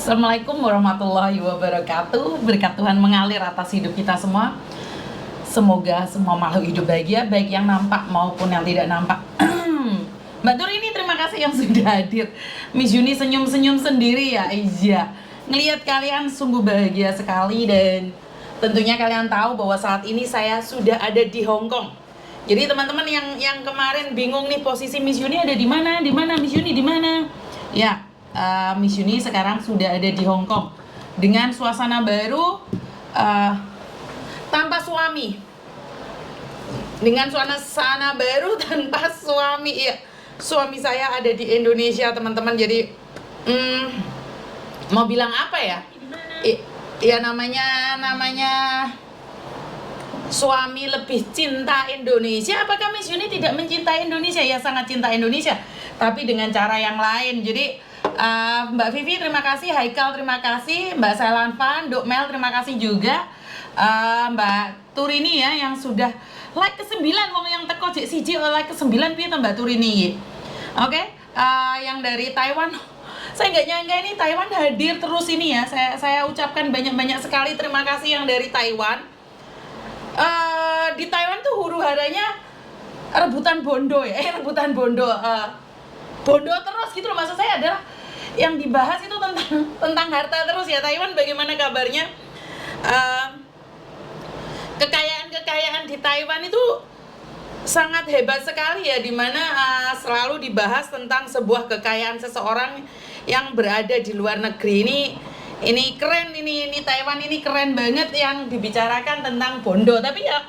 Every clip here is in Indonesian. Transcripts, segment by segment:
Assalamualaikum warahmatullahi wabarakatuh. Berkat Tuhan mengalir atas hidup kita semua. Semoga semua makhluk hidup bahagia, baik yang nampak maupun yang tidak nampak. Mbak Tur ini terima kasih yang sudah hadir. Miss Yuni senyum-senyum sendiri ya. Iya, ngelihat kalian sungguh bahagia sekali. Dan tentunya kalian tahu bahwa saat ini saya sudah ada di Hong Kong. Jadi teman-teman yang kemarin bingung nih posisi Miss Yuni ada di mana, Miss Yuni di mana? Ya, Miss Yuni sekarang sudah ada di Hong Kong dengan suasana baru, tanpa suami, dengan suasana baru tanpa suami. Ya, suami saya ada di Indonesia teman-teman. Jadi mau bilang apa ya? Ya namanya suami lebih cinta Indonesia. Apakah Miss Yuni tidak mencintai Indonesia? Ya, sangat cinta Indonesia, tapi dengan cara yang lain. Jadi Mbak Vivi terima kasih, Haikal terima kasih, Mbak Selanvan, Dok Mel terima kasih juga, Mbak Turini ya yang sudah like ke-9. Wong yang teko jek siji like ke-9 piye to Mbak Turini. Oke, yang dari Taiwan, saya nggak nyangka ini Taiwan hadir terus ini ya. Saya ucapkan banyak-banyak sekali terima kasih yang dari Taiwan. Di Taiwan tuh huru-haranya rebutan bondo ya, rebutan bondo. Bondo terus gitu loh, maksud saya adalah yang dibahas itu tentang harta terus ya. Taiwan bagaimana kabarnya? Kekayaan di Taiwan itu sangat hebat sekali ya, dimana selalu dibahas tentang sebuah kekayaan seseorang yang berada di luar negeri. Ini keren, ini Taiwan ini keren banget yang dibicarakan tentang bondo. Tapi ya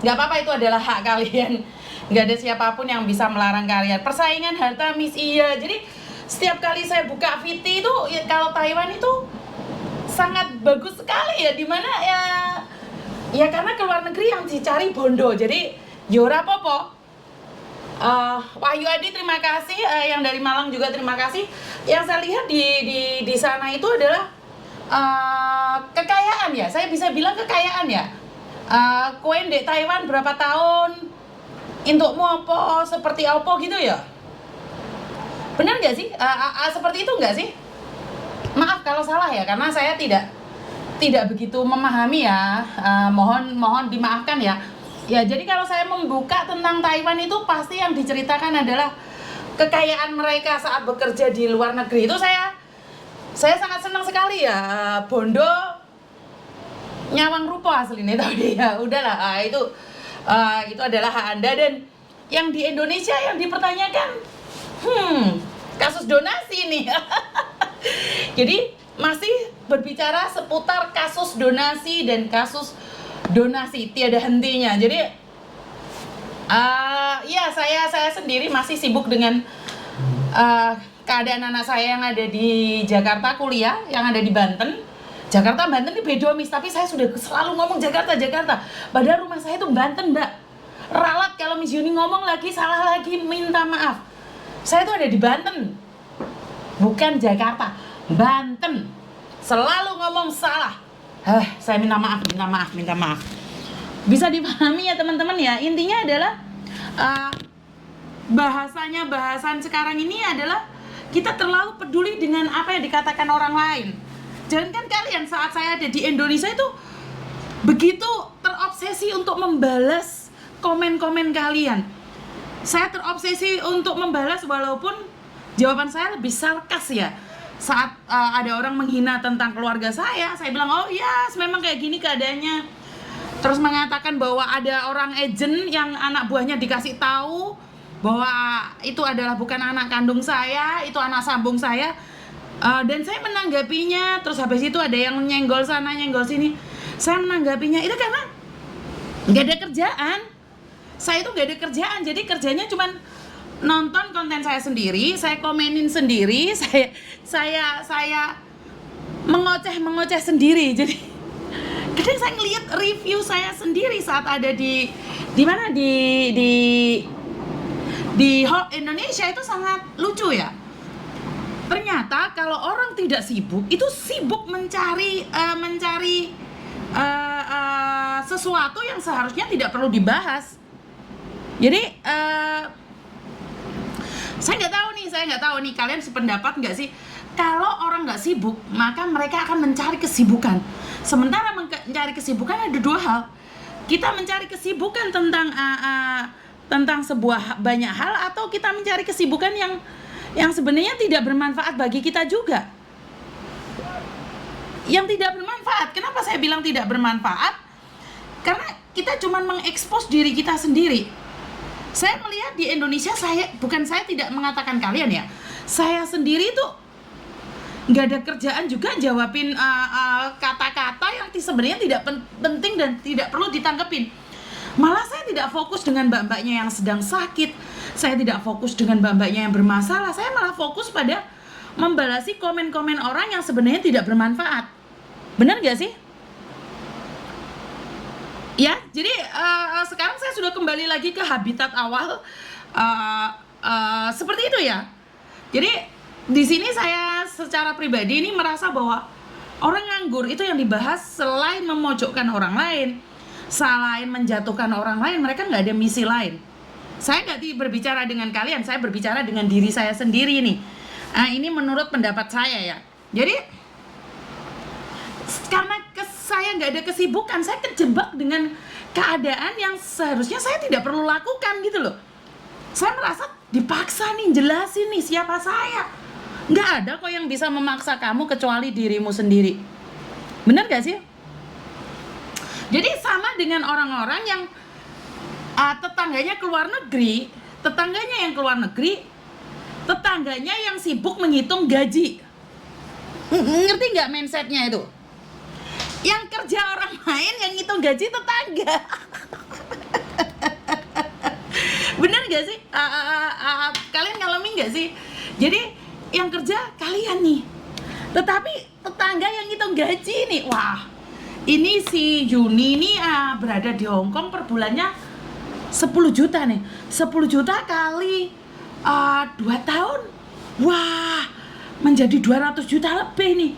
nggak apa-apa, itu adalah hak kalian. Nggak ada siapapun yang bisa melarang kalian. Persaingan harta Miss iya. Jadi setiap kali saya buka VT itu ya, kalau Taiwan itu sangat bagus sekali ya, dimana ya karena ke luar negeri yang dicari bondo. Jadi yora popo. Wahyu Adi terima kasih, yang dari Malang juga terima kasih. Yang saya lihat di sana itu adalah kekayaan ya. Saya bisa bilang kekayaan ya. Koen di Taiwan berapa tahun? Untukmu apa? Seperti apa gitu ya? Benar nggak sih? Seperti itu nggak sih? Maaf kalau salah ya, karena saya tidak begitu memahami ya. Mohon dimaafkan ya. Ya, jadi kalau saya membuka tentang Taiwan itu pasti yang diceritakan adalah kekayaan mereka saat bekerja di luar negeri. Itu saya sangat senang sekali ya. Bondo nyawang rupa aslinya tapi ya udahlah, itu adalah hak Anda. Dan yang di Indonesia yang dipertanyakan kasus donasi nih. Jadi masih berbicara seputar kasus donasi dan kasus donasi tiada hentinya. Jadi ya saya sendiri masih sibuk dengan keadaan anak saya yang ada di Jakarta kuliah, yang ada di Banten. Jakarta Banten ini beda Miss, tapi saya sudah selalu ngomong Jakarta. Padahal rumah saya itu Banten, Mbak. Ralat kalau Miss Yuni ngomong lagi salah lagi, minta maaf. Saya tuh ada di Banten, bukan Jakarta, Banten. Selalu ngomong salah. Saya minta maaf. Bisa dipahami ya teman-teman ya. Intinya adalah bahasan sekarang ini adalah kita terlalu peduli dengan apa yang dikatakan orang lain. Jangan kan kalian saat saya ada di Indonesia itu begitu terobsesi untuk membalas komen-komen kalian. Saya terobsesi untuk membalas walaupun jawaban saya lebih sarkas ya. Saat ada orang menghina tentang keluarga saya bilang, oh ya memang kayak gini keadaannya. Terus mengatakan bahwa ada orang agent yang anak buahnya dikasih tahu bahwa itu adalah bukan anak kandung saya, itu anak sambung saya. Dan saya menanggapinya. Terus habis itu ada yang nyenggol sana nyenggol sini. Saya menanggapinya itu karena nggak ada kerjaan. Saya itu nggak ada kerjaan, jadi kerjanya cuman nonton konten saya sendiri, saya komenin sendiri, saya mengoceh sendiri. Jadi kadang saya ngeliat review saya sendiri saat ada di mana di Indonesia itu sangat lucu ya. Ternyata kalau orang tidak sibuk, itu sibuk mencari sesuatu yang seharusnya tidak perlu dibahas. Jadi saya nggak tahu nih kalian sependapat nggak sih? Kalau orang nggak sibuk, maka mereka akan mencari kesibukan. Sementara mencari kesibukan ada dua hal. Kita mencari kesibukan tentang sebuah banyak hal, atau kita mencari kesibukan yang sebenarnya tidak bermanfaat bagi kita juga. Yang tidak bermanfaat. Kenapa saya bilang tidak bermanfaat? Karena kita cuma mengekspos diri kita sendiri. Saya melihat di Indonesia, saya tidak mengatakan kalian ya, saya sendiri tuh nggak ada kerjaan juga jawabin kata-kata yang sebenarnya tidak penting dan tidak perlu ditanggepin. Malah saya tidak fokus dengan mbak-mbaknya yang sedang sakit, saya tidak fokus dengan mbak-mbaknya yang bermasalah, saya malah fokus pada membalasi komen-komen orang yang sebenarnya tidak bermanfaat. Benar nggak sih? Ya, jadi sekarang saya sudah kembali lagi ke habitat awal, seperti itu ya. Jadi di sini saya secara pribadi ini merasa bahwa orang nganggur itu yang dibahas selain memojokkan orang lain, selain menjatuhkan orang lain, mereka nggak ada misi lain. Saya nggak berbicara dengan kalian, saya berbicara dengan diri saya sendiri nih. Ini menurut pendapat saya ya. Jadi karena saya nggak ada kesibukan, saya kejebak dengan keadaan yang seharusnya saya tidak perlu lakukan gitu loh. Saya merasa dipaksa nih jelasin nih siapa saya. Nggak ada kok yang bisa memaksa kamu kecuali dirimu sendiri. Benar gak sih? Jadi sama dengan orang-orang yang tetangganya keluar negeri, tetangganya yang sibuk menghitung gaji. Ngerti nggak mindsetnya itu? Yang kerja orang lain, yang ngitung gaji tetangga. Bener gak sih? Kalian ngalamin gak sih? Jadi yang kerja kalian nih, tetapi tetangga yang ngitung gaji nih, wah, ini si Yuni nih berada di Hong Kong per bulannya 10 juta nih, 10 juta kali 2 tahun, wah, menjadi 200 juta lebih nih.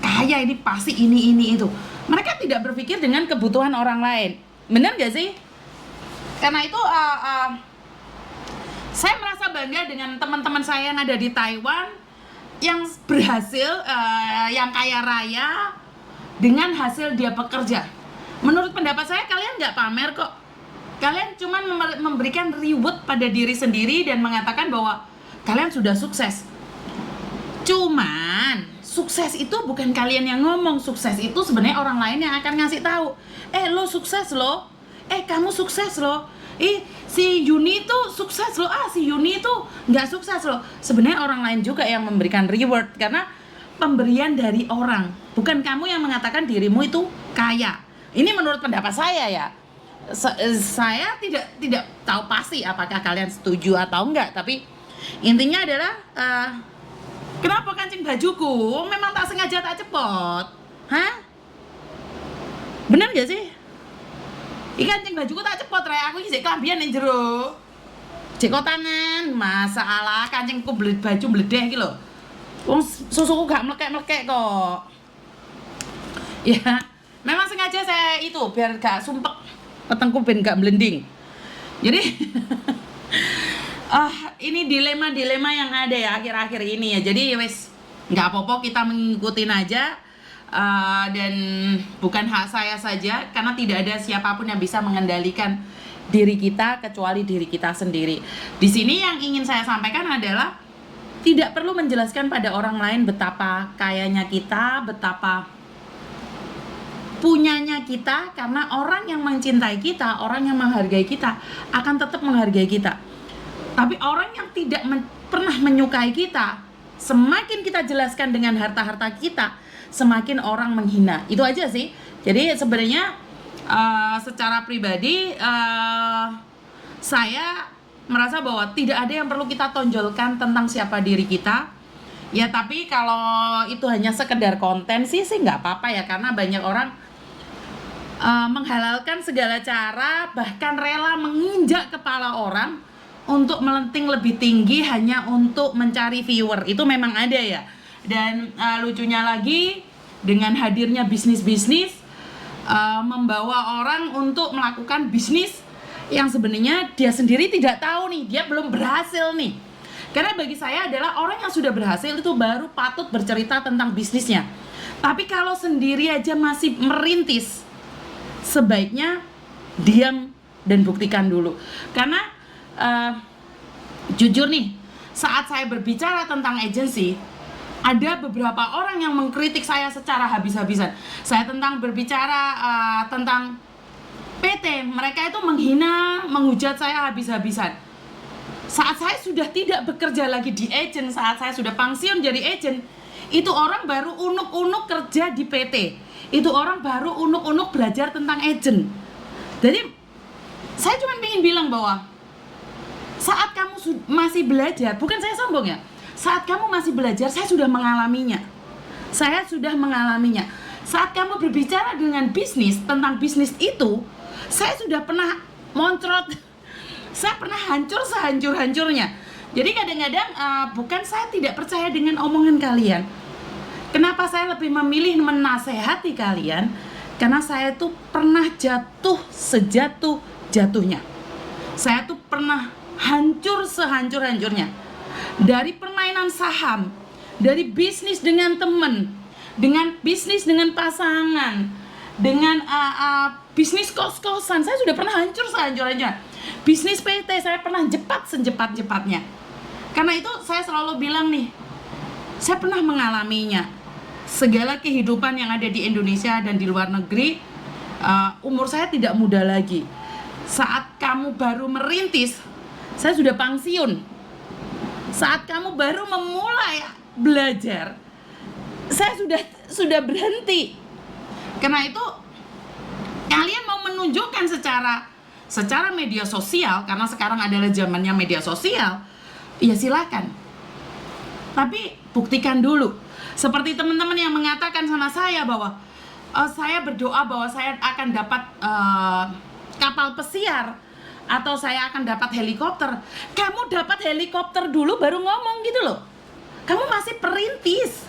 Kaya ini pasti ini itu. Mereka tidak berpikir dengan kebutuhan orang lain. Benar gak sih? Karena itu saya merasa bangga dengan teman-teman saya yang ada di Taiwan yang berhasil, yang kaya raya dengan hasil dia bekerja. Menurut pendapat saya, kalian nggak pamer kok. Kalian cuma memberikan reward pada diri sendiri dan mengatakan bahwa kalian sudah sukses. Cuman sukses itu bukan kalian yang ngomong, sukses itu sebenarnya orang lain yang akan ngasih tahu. Lo sukses lo, kamu sukses lo, si Yuni tuh sukses lo, si Yuni tuh nggak sukses lo. Sebenarnya orang lain juga yang memberikan reward, karena pemberian dari orang, bukan kamu yang mengatakan dirimu itu kaya. Ini menurut pendapat saya ya. Saya tidak tahu pasti apakah kalian setuju atau enggak, tapi intinya adalah kenapa kancing bajuku memang tak sengaja tak cepot? Bener gak sih? Kancing bajuku tak cepot, aku iki sik klambian ning jero. Jek tangan, masalah kancingku baju bledeh iki lho. Wong susuku gak mlekek-mlekek kok. Ya, memang sengaja saya itu biar gak sumpek, petengku ben gak blending. Jadi ini dilema-dilema yang ada ya akhir-akhir ini ya. Jadi wes nggak apa-apa, kita mengikutin aja, dan bukan hak saya saja, karena tidak ada siapapun yang bisa mengendalikan diri kita kecuali diri kita sendiri. Di sini yang ingin saya sampaikan adalah tidak perlu menjelaskan pada orang lain betapa kayanya kita, betapa punyanya kita, karena orang yang mencintai kita, orang yang menghargai kita akan tetap menghargai kita. Tapi orang yang tidak pernah menyukai kita, semakin kita jelaskan dengan harta-harta kita, semakin orang menghina. Itu aja sih. Jadi sebenarnya secara pribadi saya merasa bahwa tidak ada yang perlu kita tonjolkan tentang siapa diri kita. Ya tapi kalau itu hanya sekedar konten sih nggak apa-apa ya, karena banyak orang menghalalkan segala cara, bahkan rela menginjak kepala orang untuk melenting lebih tinggi hanya untuk mencari viewer. Itu memang ada ya. Dan lucunya lagi, dengan hadirnya bisnis-bisnis membawa orang untuk melakukan bisnis yang sebenarnya dia sendiri tidak tahu nih, dia belum berhasil nih. Karena bagi saya adalah orang yang sudah berhasil itu baru patut bercerita tentang bisnisnya. Tapi kalau sendiri aja masih merintis, sebaiknya diam dan buktikan dulu. Karena jujur nih, saat saya berbicara tentang agensi, ada beberapa orang yang mengkritik saya secara habis-habisan. Saya berbicara tentang PT, mereka itu menghina, menghujat saya habis-habisan. Saat saya sudah tidak bekerja lagi di agent, saat saya sudah pensiun jadi agent, itu orang baru unuk-unuk kerja di PT. Itu orang baru unuk-unuk belajar tentang agent. Jadi saya cuma ingin bilang bahwa saat kamu masih belajar, bukan saya sombong ya, saat kamu masih belajar, saya sudah mengalaminya. Saya sudah mengalaminya. Saat kamu berbicara dengan bisnis, tentang bisnis itu, saya sudah pernah moncrot, saya pernah hancur sehancur-hancurnya. Jadi kadang-kadang bukan saya tidak percaya dengan omongan kalian. Kenapa saya lebih memilih menasehati kalian? Karena saya tuh pernah jatuh sejatuh-jatuhnya. Saya tuh pernah hancur sehancur-hancurnya. Dari permainan saham, dari bisnis dengan teman, dengan bisnis dengan pasangan, dengan bisnis kos-kosan, saya sudah pernah hancur sehancur-hancurnya. Bisnis PT saya pernah jepat sejepat-jepatnya. Karena itu saya selalu bilang nih, saya pernah mengalaminya. Segala kehidupan yang ada di Indonesia dan di luar negeri, umur saya tidak muda lagi. Saat kamu baru merintis, saya sudah pensiun. Saat kamu baru memulai belajar, saya sudah berhenti. Karena itu kalian mau menunjukkan secara media sosial, karena sekarang adalah zamannya media sosial, ya silakan. Tapi buktikan dulu. Seperti teman-teman yang mengatakan sama saya bahwa saya berdoa bahwa saya akan dapat kapal pesiar atau saya akan dapat helikopter. Kamu dapat helikopter dulu baru ngomong gitu loh. Kamu masih perintis.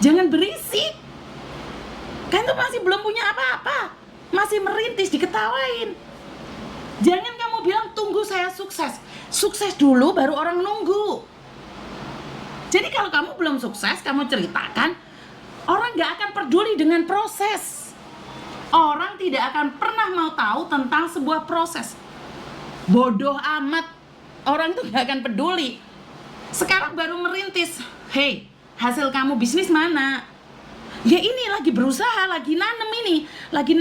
Jangan berisik. Kan tuh masih belum punya apa-apa. Masih merintis, diketawain. Jangan kamu bilang tunggu saya sukses. Sukses dulu baru orang nunggu. Jadi kalau kamu belum sukses, kamu ceritakan, orang gak akan peduli dengan proses. Orang tidak akan pernah mau tahu tentang sebuah proses. Bodoh amat. Orang itu gak akan peduli. Sekarang baru merintis. Hey, hasil kamu bisnis mana? Ya ini lagi berusaha, lagi nanem ini, lagi